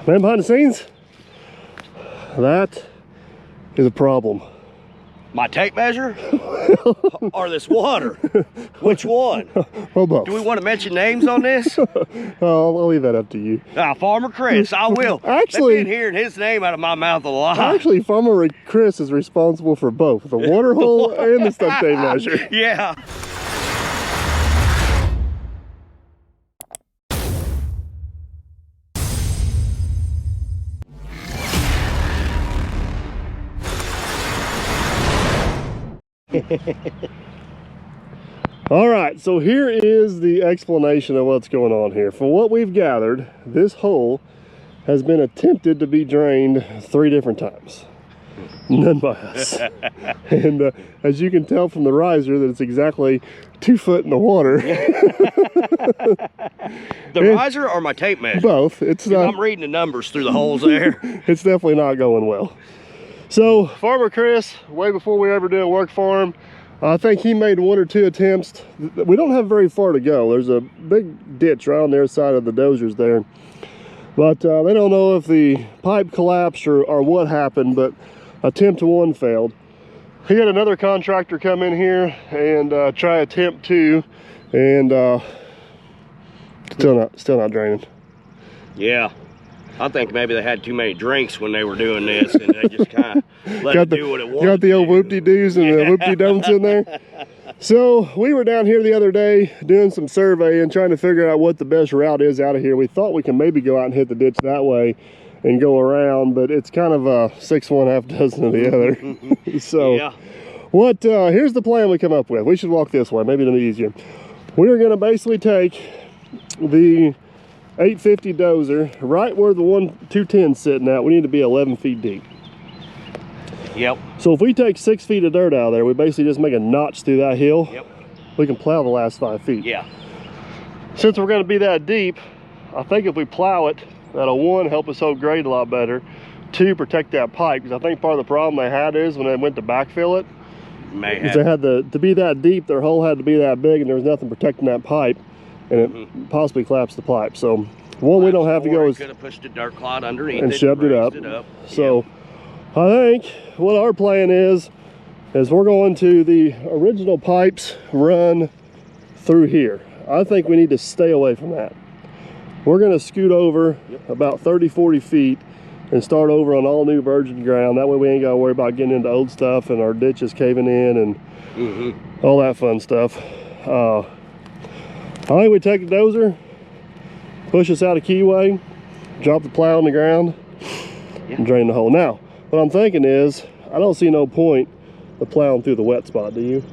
Man behind the scenes, that is a problem. My tape measure? Or this water? Which one? Well, both. Do we want to mention names on this? I'll leave that up to you. Farmer Chris, I will. Actually, They've been hearing his name out of my mouth a lot. Actually, Farmer Chris is responsible for both, the water hole and the stuck tape measure. Yeah. All right, so here is the explanation of what's going on here. From what we've gathered, this hole has been attempted to be drained 3 different times. None by us. And as you can tell from the riser, that it's exactly 2 foot in the water. The riser or my tape measure? Both. It's not, I'm reading the numbers through the holes there. It's definitely not going well. So Farmer Chris, way before we ever did work for him, I think he made 1 or 2 attempts. We don't have very far to go. There's a big ditch right on their side of the dozers there. But they don't know if the pipe collapsed or what happened, but attempt 1 failed. He had another contractor come in here and try attempt 2, and still not draining. Yeah. I think maybe they had too many drinks when they were doing this, and they just kind of let it do what it wanted. Got the old whoop-de-doos and the whoop-de-don'ts in there. So we were down here the other day doing some surveying, trying to figure out what the best route is out of here. We thought we can maybe go out and hit the ditch that way and go around, but it's kind of a 6 1 half dozen of the other. So yeah. Here's the plan we come up with. We should walk this way, maybe it'll be easier. We're going to basically take the 850 dozer right where the 210's sitting at. We need to be 11 feet deep. Yep. So if we take 6 feet of dirt out of there, we basically just make a notch through that hill. Yep. We can plow the last 5 feet. Yeah. Since we're going to be that deep, I think if we plow it, that'll 1, help us hold grade a lot better, 2, protect that pipe, because I think part of the problem they had is when they went to backfill it, is they had to be that deep, their hole had to be that big, and there was nothing protecting that pipe, and it possibly collapsed the pipe. So one we don't have to go is could have pushed a dirt clod underneath and it shoved it up. So yeah. I think what our plan is we're going to the original pipes run through here. I think we need to stay away from that. We're going to scoot over about 30-40 feet and start over on all new virgin ground. That way we ain't got to worry about getting into old stuff and our ditches caving in and all that fun stuff. I think we take the dozer, push us out of keyway, drop the plow on the ground, and drain the hole. Now, what I'm thinking is, I don't see no point of plowing through the wet spot, do you?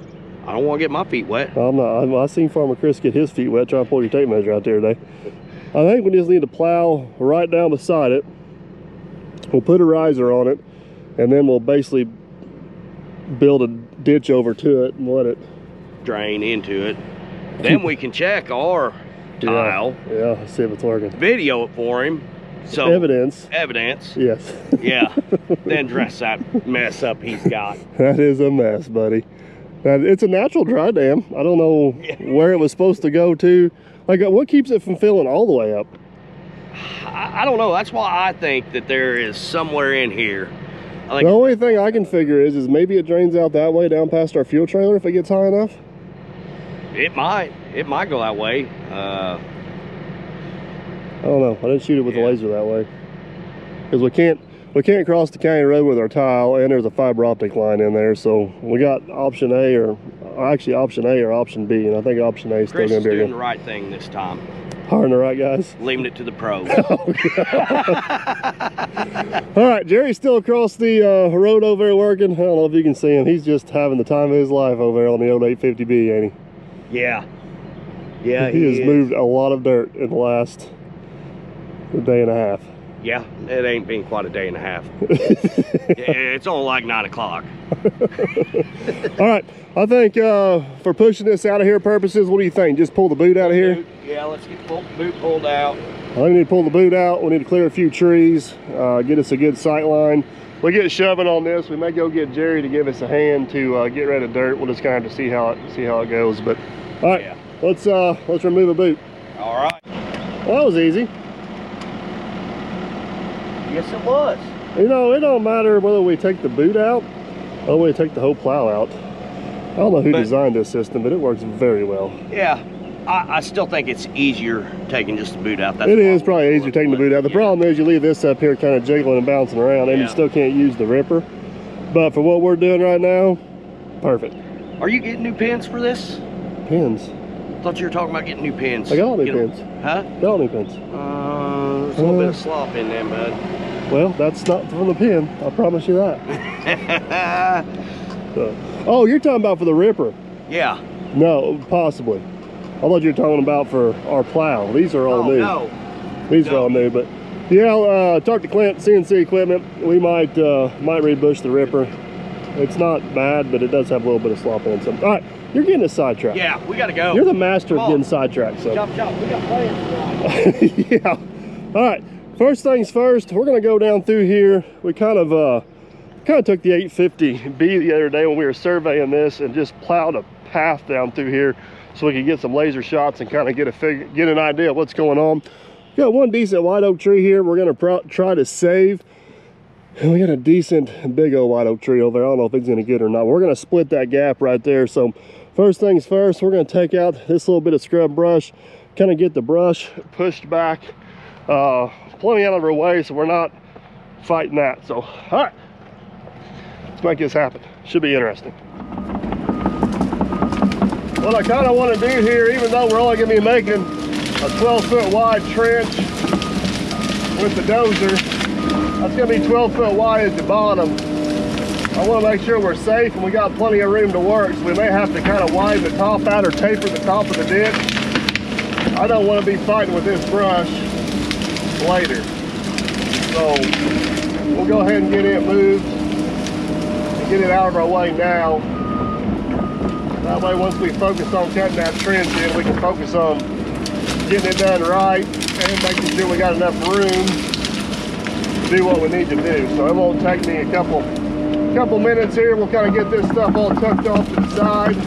I don't want to get my feet wet. I'm not. I seen Farmer Chris get his feet wet trying to pull your tape measure out there today. I think we just need to plow right down beside it. We'll put a riser on it, and then we'll basically build a ditch over to it and let it drain into it. Then we can check our tile. Yeah, see if it's working. Video it for him. So Evidence. Yes. Yeah. Then dress that mess up he's got. That is a mess, buddy. It's a natural dry dam. I don't know where it was supposed to go to. Like, what keeps it from filling all the way up? I don't know. That's why I think that there is somewhere in here. The only thing I can figure is maybe it drains out that way down past our fuel trailer if it gets high enough. It might go that way. I don't know. I didn't shoot it with the laser that way because we can't cross the county road with our tile, and there's a fiber optic line in there. So we got option A or option A or option B, and I think option A is still going to be doing the right thing this time. Hiring the right guys. Leaving it to the pros. All right, Jerry's still across the road over there working. I don't know if you can see him. He's just having the time of his life over there on the old 850B, ain't he? Yeah. Yeah, he has moved a lot of dirt in the last day and a half. Yeah, it ain't been quite a day and a half. It's only like 9 o'clock. All right, I think for pushing this out of here purposes, what do you think? Just pull the boot out of here? Yeah, let's get the boot pulled out. I think we need to pull the boot out. We need to clear a few trees, get us a good sight line. We get shoving on this. We may go get Jerry to give us a hand to get rid of dirt. We'll just kind of have to see how it goes. But all right, let's remove a boot. All right. Well, that was easy. Yes, it was. You know, it don't matter whether we take the boot out or we take the whole plow out. I don't know who designed this system, but it works very well. Yeah, I still think it's easier taking just the boot out. It is probably easier taking the boot out. The problem is you leave this up here kind of jiggling and bouncing around, and you still can't use the ripper. But for what we're doing right now, perfect. Are you getting new pins for this? Pins? I thought you were talking about getting new pins. I got all new pins. Huh? Got all new pins. There's a little bit of slop in them, bud. Well, that's not from the pin. I promise you that. Oh, you're talking about for the ripper? Yeah. No, possibly. I thought you were talking about for our plow. These are all new. No. These are all new, but yeah, talk to Clint, CNC Equipment. We might rebush the ripper. It's not bad, but it does have a little bit of slop on some. All right, you're getting a sidetrack. Yeah, we gotta go. You're the master of getting sidetracked. So. Chop, chop. We got plans tonight. Yeah. All right. First things first. We're gonna go down through here. We kind of took the 850B the other day when we were surveying this and just plowed a path down through here so we could get some laser shots and kind of get an idea of what's going on. We got one decent white oak tree here we're gonna try to save, and we got a decent big old white oak tree over there. I don't know if it's gonna get or not. We're gonna split that gap right there. So first things first, we're gonna take out this little bit of scrub brush, kind of get the brush pushed back plenty out of our way so we're not fighting that. So all right, let's make this happen. Should be interesting. What I kind of want to do here, even though we're only going to be making a 12-foot wide trench with the dozer, that's going to be 12 foot wide at the bottom. I want to make sure we're safe and we got plenty of room to work, so we may have to kind of widen the top out or taper the top of the ditch. I don't want to be fighting with this brush later. So we'll go ahead and get it moved and get it out of our way now. That way, once we focus on cutting that trench in, we can focus on getting it done right and making sure we got enough room to do what we need to do. So it won't take me a couple minutes here. We'll kind of get this stuff all tucked off to the side.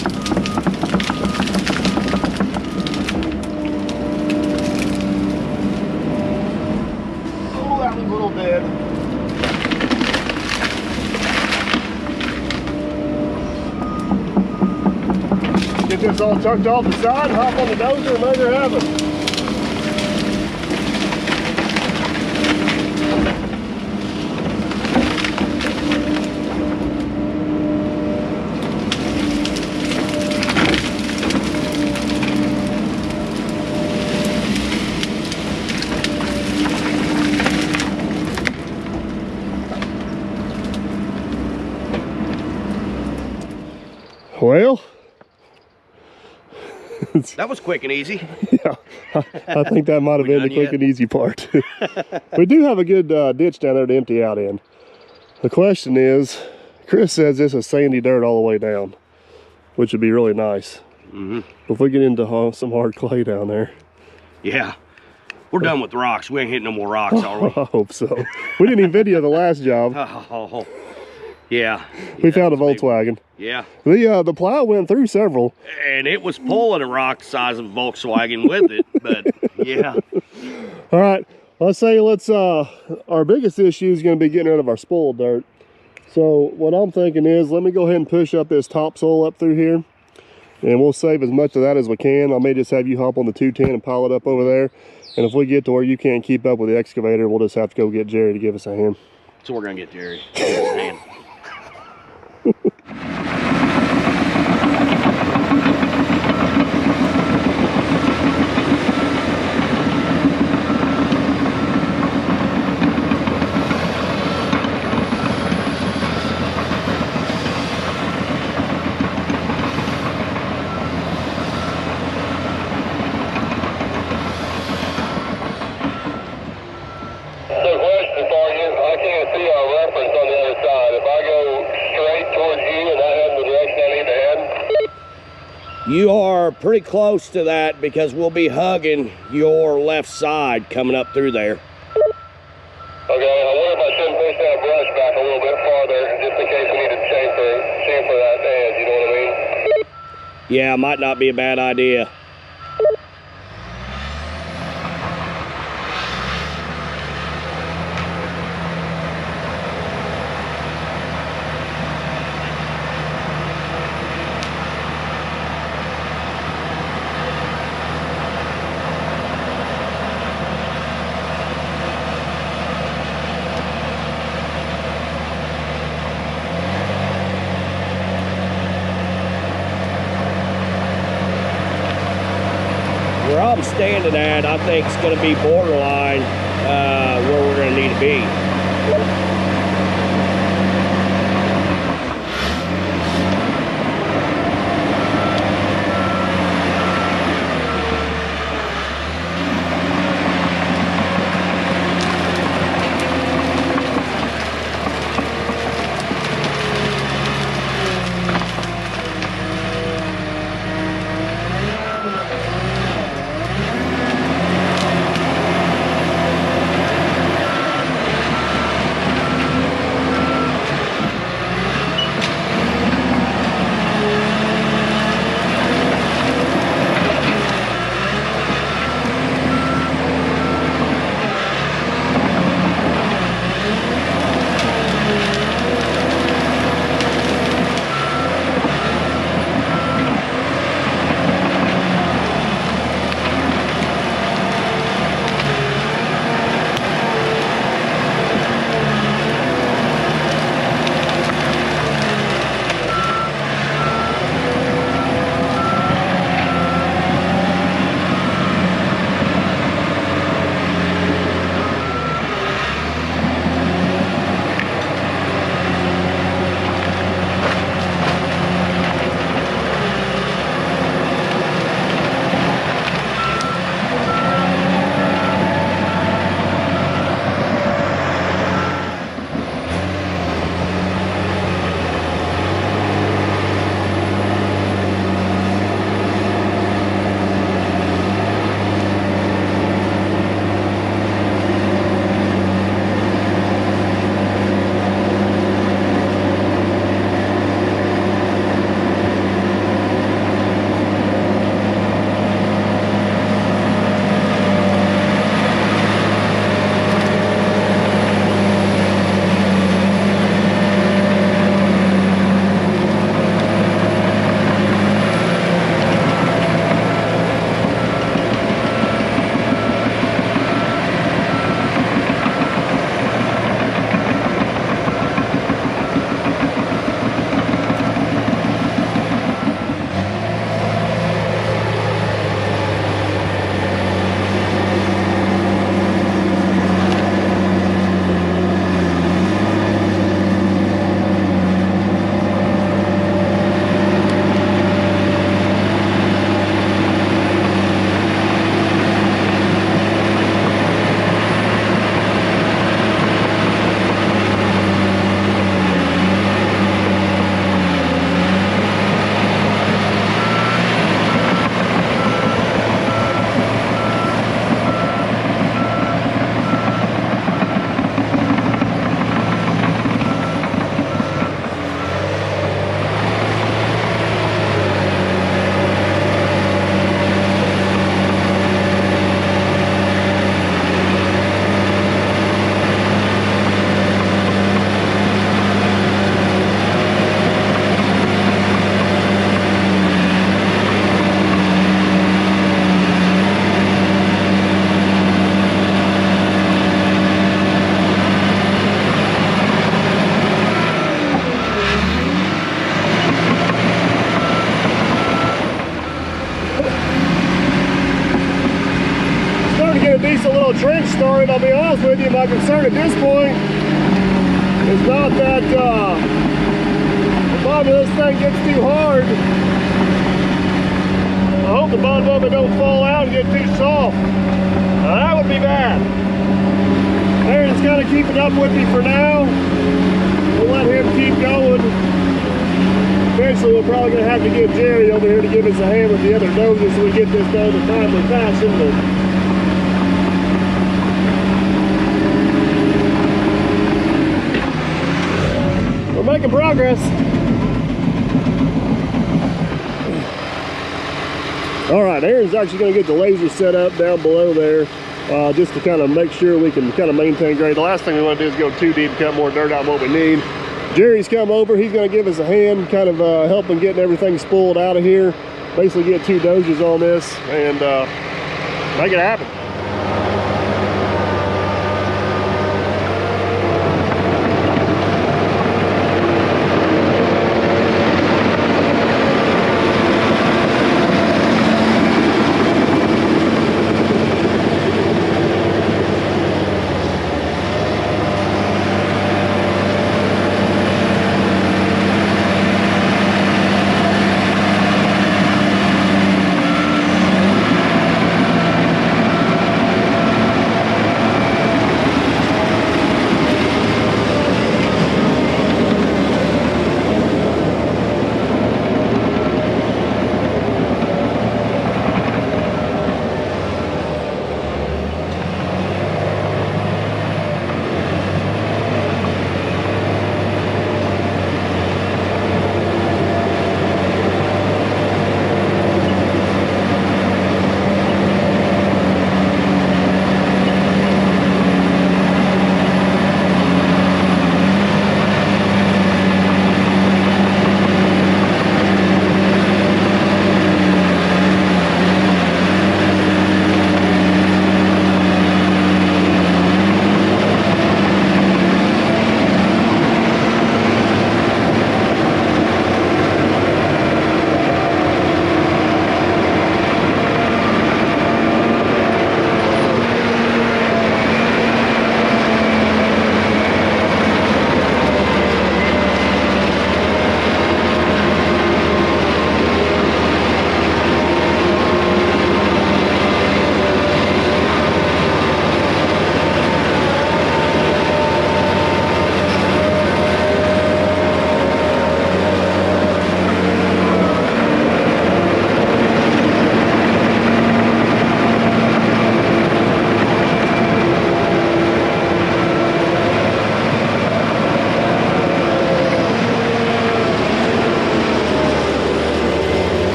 Oh, that was a little dead. Get this all tucked off the side, hop on the dozer, and make her happen. Well, that was quick and easy. Yeah, I think that might have been the quick and easy part. We do have a good ditch down there to empty out in. The question is, Chris says this is sandy dirt all the way down, which would be really nice. If we get into some hard clay down there. Yeah, we're done with rocks. We ain't hitting no more rocks, are we? I hope so. We didn't even video the last job. Oh, yeah. We found a Volkswagen. Yeah. The plow went through several. And it was pulling a rock the size of a Volkswagen with it, but yeah. All right, our biggest issue is going to be getting rid of our spoiled dirt. So what I'm thinking is, let me go ahead and push up this topsoil up through here, and we'll save as much of that as we can. I may just have you hop on the 210 and pile it up over there. And if we get to where you can't keep up with the excavator, we'll just have to go get Jerry to give us a hand. So we're going to get Jerry to give us a hand. You are pretty close to that because we'll be hugging your left side coming up through there. Okay, I wonder if I shouldn't push that brush back a little bit farther just in case we need to chamfer that edge, you know what I mean? Yeah, might not be a bad idea. I'm standing at, I think it's going to be borderline where we're going to need to be. Decent little trench started. I'll be honest with you, my concern at this point is not that the bottom of this thing gets too hard. I hope the bottom of it don't fall out and get too soft. Now that would be bad. Aaron's kind of keeping up with me for now. We'll let him keep going. Eventually we're probably going to have to get Jerry over here to give us a hand with the other dozers so we get this done in a timely fashion. But we're making progress. All right, Aaron's actually going to get the laser set up down below there just to kind of make sure we can kind of maintain grade. The last thing we want to do is go too deep, cut more dirt out than what we need. Jerry's come over. He's going to give us a hand, kind of helping getting everything spooled out of here. Basically get 2 dozers on this and make it happen.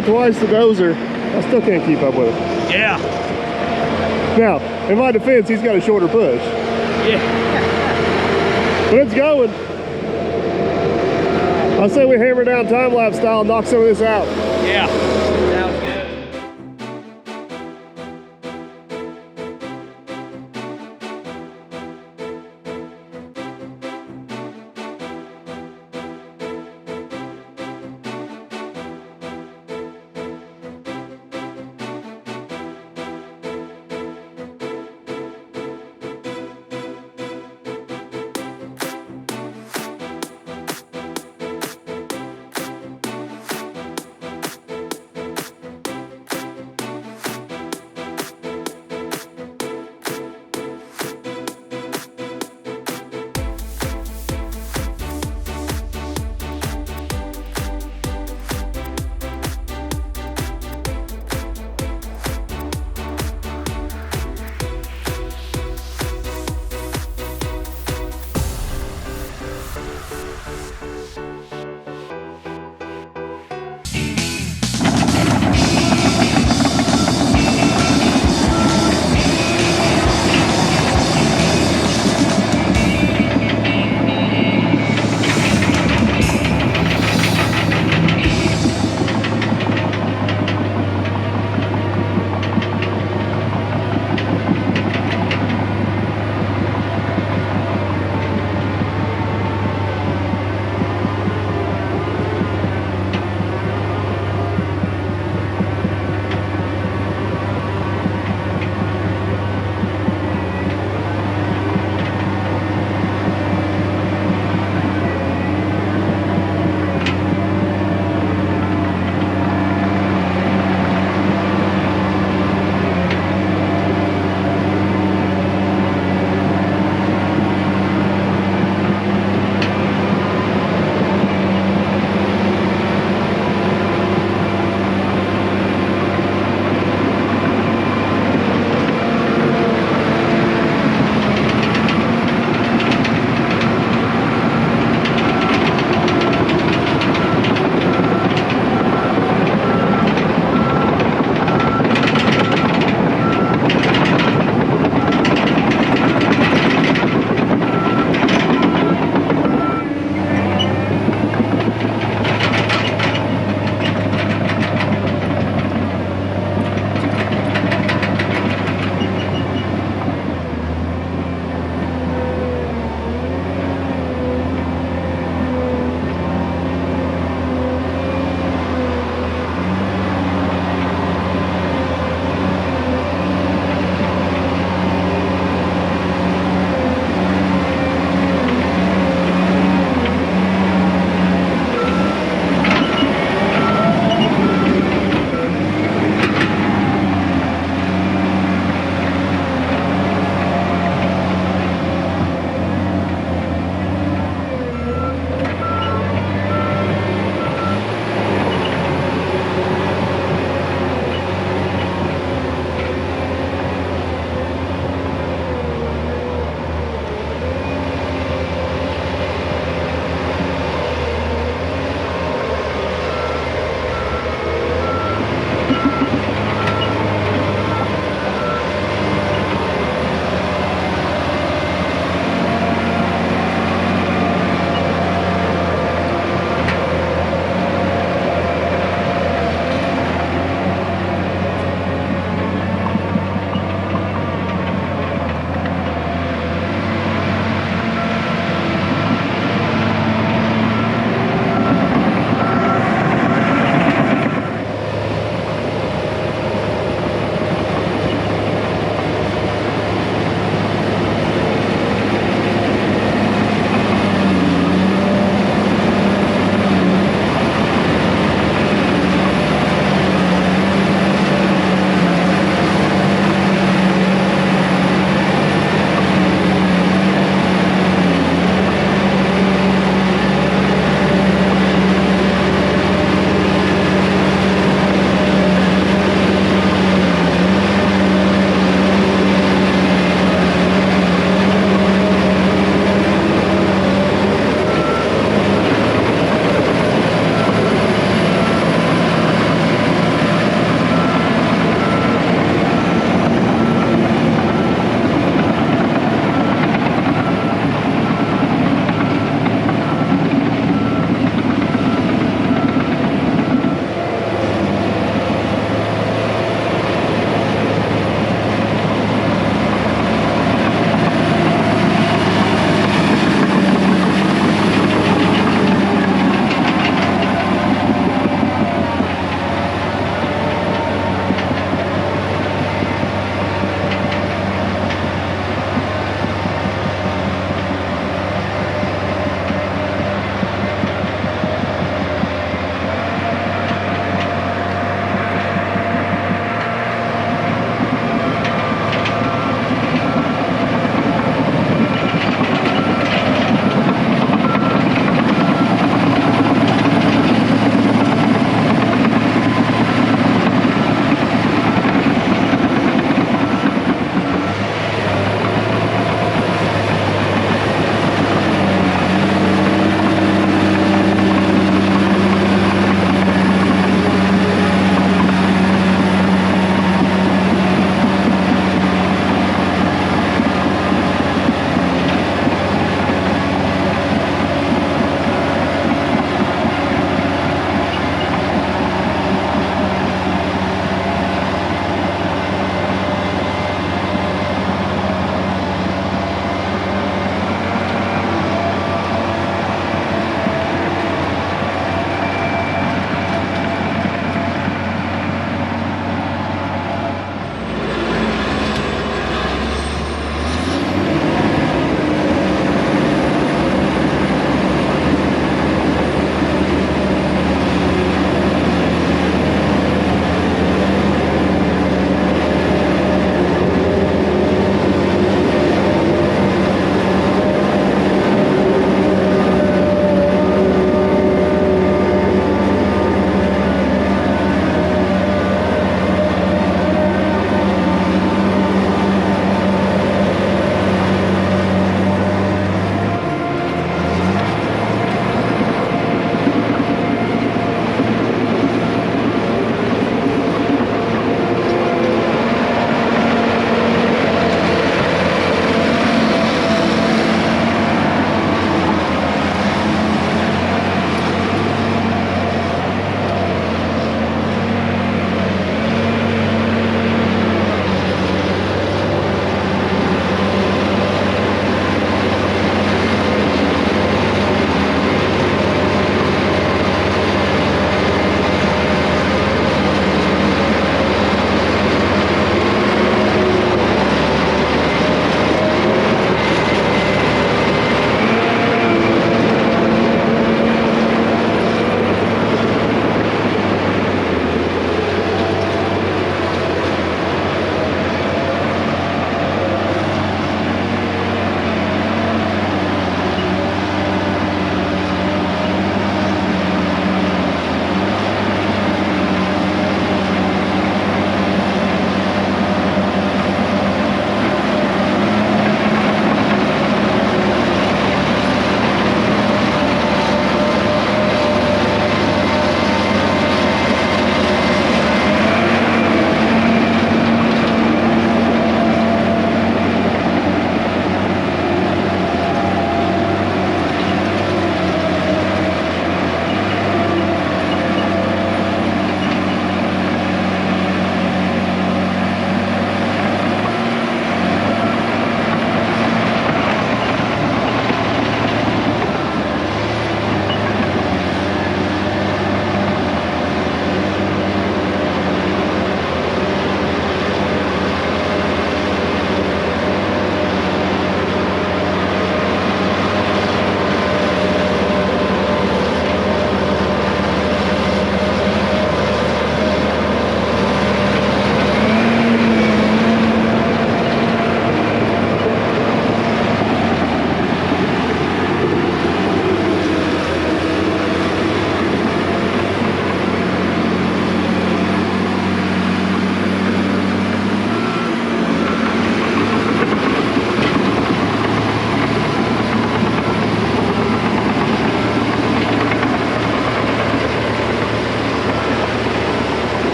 got twice the dozer. I still can't keep up with him. Yeah. Now, in my defense, he's got a shorter push. Yeah. But it's going. I say we hammer down time-lapse style and knock some of this out. Yeah. Sounds good.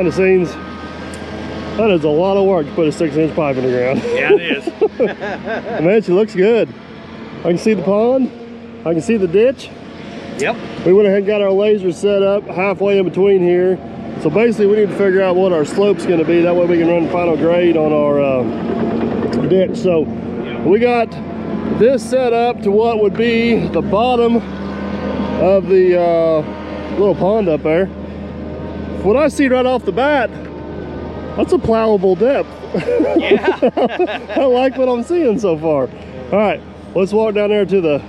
behind the scenes, that is a lot of work to put a 6-inch pipe in the ground. Yeah, it is. Man, she looks good. I can see the pond. I can see the ditch. Yep. We went ahead and got our laser set up halfway in between here. So basically we need to figure out what our slope's going to be. That way we can run final grade on our ditch. So we got this set up to what would be the bottom of the little pond up there. What I see right off the bat, that's a plowable depth. Yeah. I like what I'm seeing so far. All right, let's walk down there to the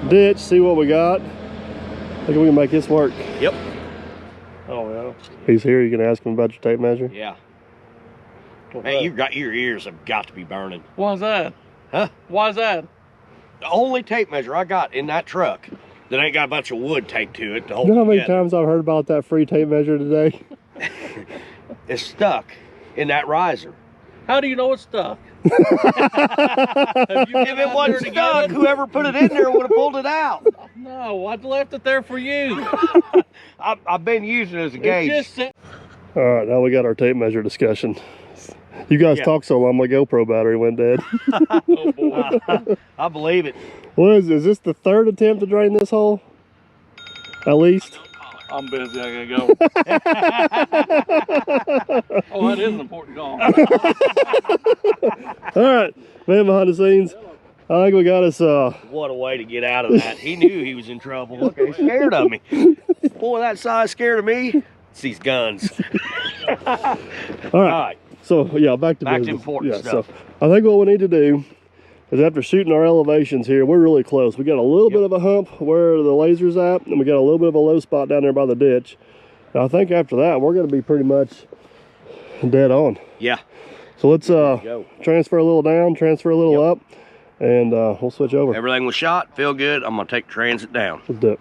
ditch, see what we got. I think we can make this work. Yep. Oh, yeah. He's here. You can ask him about your tape measure. Yeah. Hey, your ears have got to be burning. Why's that? Huh? Why's that? The only tape measure I got in that truck that ain't got a bunch of wood taped to it to hold You know how many together. times I've heard about that free tape measure today? It's stuck in that riser. How do you know it's stuck? Have you If it wasn't stuck, whoever put it in there would have pulled it out. No, I left it there for you. I've been using it as a It gauge. just said, All right, now we got our tape measure discussion. You guys talk so long, my GoPro battery went dead. oh boy. I believe it. What is this? Is this the third attempt to drain this hole? At least? I'm busy, I gotta go. Oh, that is an important call. All right, man behind the scenes. I think we got us, What a way to get out of that. He knew he was in trouble. Look, he's scared of me. Boy, that size scared of me. It's these guns. all right. So, yeah, back to business. important stuff. So I think what we need to do is after shooting our elevations here, we're really close. We got a little bit of a hump where the laser's at, and we got a little bit of a low spot down there by the ditch. And I think after that, we're going to be pretty much dead on. Yeah. So let's transfer a little down, transfer a little up, and we'll switch over. Everything was shot, feel good. I'm gonna take transit down. Let's do it.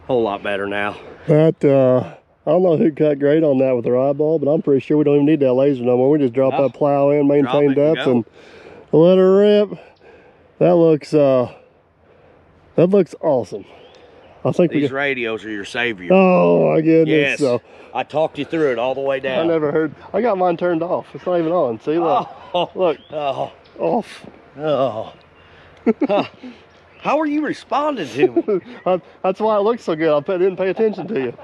Whole lot better now. That, I don't know who cut great on that with their eyeball, but I'm pretty sure we don't even need that laser no more. We just drop that plow in, maintain depth, and let her rip. That looks awesome. I think These radios are your savior. Oh my goodness. Yes. So I talked you through it all the way down. I never heard. I got mine turned off. It's not even on. See, look. Oh, Look. Oh. Off. Oh. Huh. How are you responding to me? That's why it looks so good. Didn't pay attention to you.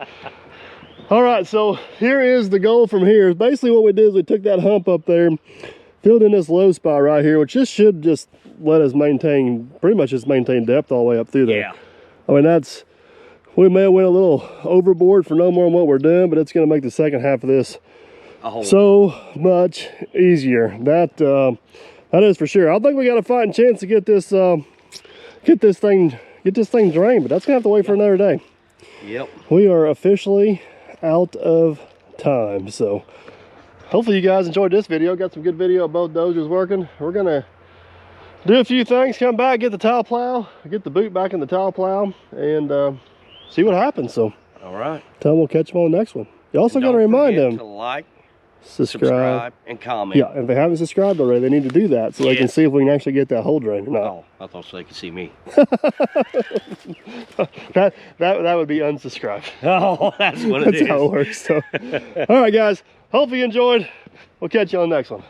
All right, so here is the goal from here. Basically what we did is we took that hump up there, filled in this low spot right here, which just should just let us pretty much just maintain depth all the way up through there. Yeah. I mean, we may have went a little overboard for no more than what we're doing, but it's gonna make the second half of this so much easier. That is for sure. I think we got a fighting chance to get this thing drained, but that's gonna have to wait for another day. Yep. We are officially out of time. So hopefully you guys enjoyed this video. Got some good video of both dozers working. We're gonna do a few things, come back, get the tile plow, get the boot back in the tile plow, and see what happens. So all right, tell them we'll catch them on the next one. You also got to remind them to like, subscribe, and comment. Yeah, if they haven't subscribed already, they need to do that so they can see if we can actually get that hole drained or not. Oh, I thought so they could see me. that would be unsubscribe. Oh, that's what it is. That's how it works. So, all right, guys. Hopefully you enjoyed. We'll catch you on the next one.